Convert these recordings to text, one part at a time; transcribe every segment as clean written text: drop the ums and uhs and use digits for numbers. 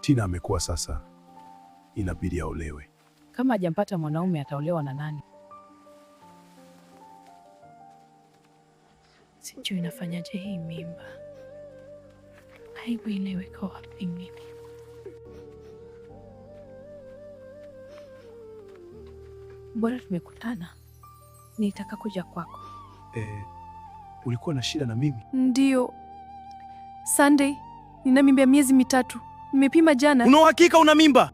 Tina amekuwa sasa, inabidi aolewe. Kama hajampata mwanaume ataolewa na nani? Sijui inafanyaje hii mimba. Aibu inaweka wapi mimi? Bora tumekutana. Nitaka kuja kwako. Ulikuwa na shida na mimi? Ndio. Sunday, nina mimba ya miezi 3. Nimepima jana. Una uhakika una mimba?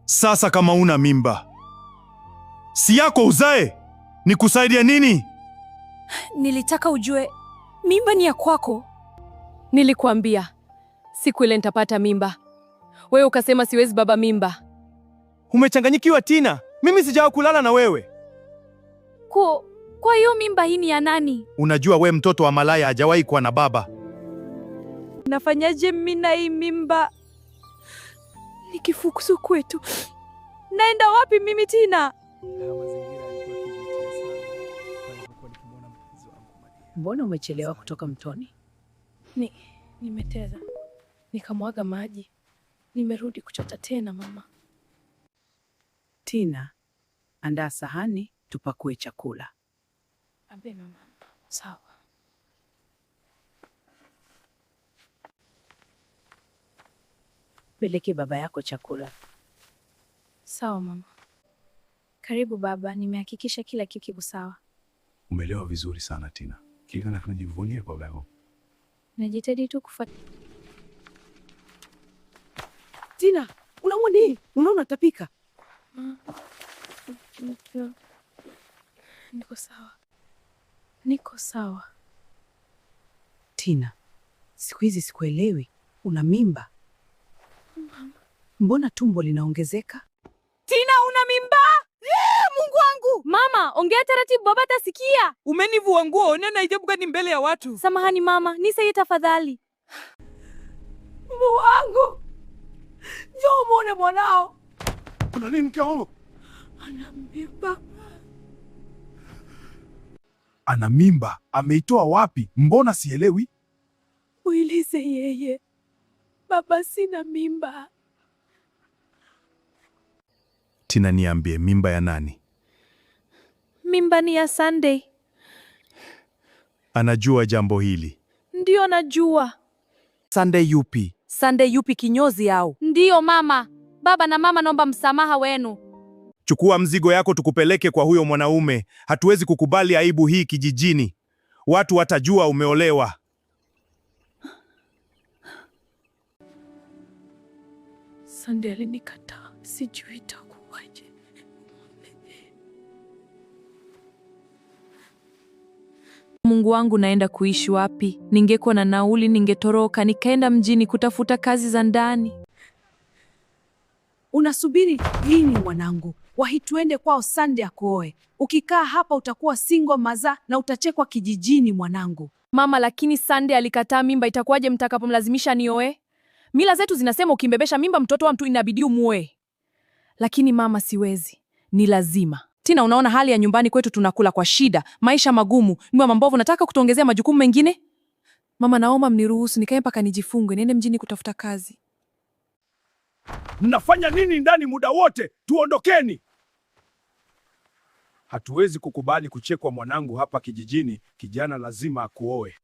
Sasa kama una mimba, si yako uzae. Nikusaidia nini? Nilitaka ujue mimba ni ya kwako. Nilikuambia siku ile nitapata mimba. Wewe ukasema siwezi baba mimba. Umechanganyikiwa Tina. Mimi sijawa kulala na wewe. Kwa hiyo mimba hii ni ya nani? Unajua we mtoto wa malaya hajawahi kuwa na baba. Nafanyaje mimi na hii mimba? Nikifukusu kwetu, naenda wapi mimi Tina? Mbona umechelewa kutoka mtoni? Nimeteza. Nikamwaga maji. Nimerudi kuchota tena mama. Tina, andaa sahani tupakue chakula. Abe mama. Sawa. Peleke baba yako chakula. Sawa mama. Karibu baba, nimehakikisha kila kitu kiko sawa. Umelewa vizuri sana Tina. Kile tunajivunia kwa leo. Najitahidi tu kufuata. Tina, unaona nini? Unaona tapika? Niko sawa. Niko sawa. Tina, siku hizi sikuelewi. Una mimba? Mbona tumbo linaongezeka? Tina, una mimba? Mungu wangu! Mama, ongea taratibu, baba atasikia. Umenivua nguo, nena ajabu gani mbele ya watu? Samahani mama, nisaidie tafadhali. Mungu wangu! Njoo muone mwanao. Kuna nini mke wangu? Ana mimba. Ana mimba? Ameitoa wapi? Mbona sielewi? Uilize yeye. Baba, sina mimba. Tina, niambie, mimba ya nani? Mimba ni ya Sunday. Anajua jambo hili? Ndio najua. Sunday yupi? Sunday yupi, kinyozi au? Ndio mama. Baba na mama, naomba msamaha wenu. Chukua mzigo yako tukupeleke kwa huyo mwanaume. Hatuwezi kukubali aibu hii kijijini. Watu watajua umeolewa. Sunday alinikataa. Sijui itakuwaje. Mungu wangu, naenda kuishi wapi? Ningekuwa na nauli ningetoroka nikaenda mjini kutafuta kazi za ndani. Unasubiri lini mwanangu? Wahi tuende kwao Sunday akuoe. Ukikaa hapa utakuwa single maza na utachekwa kijijini mwanangu. Mama, lakini Sunday alikataa mimba, itakuwaje mtakapomlazimisha nioe? Mila zetu zinasema ukimbebesha mimba mtoto wa mtu inabidi umuoe. Lakini mama, siwezi. Ni lazima. Tina, unaona hali ya nyumbani kwetu, tunakula kwa shida, maisha magumu, nyumba mbovu, nataka kutuongezea majukumu mengine? Mama, naomba mniruhusu nikae mpaka nijifungue niende mjini kutafuta kazi. Mnafanya nini ndani muda wote? Tuondokeni. Hatuwezi kukubali kuchekwa mwanangu hapa kijijini. Kijana lazima akuoe.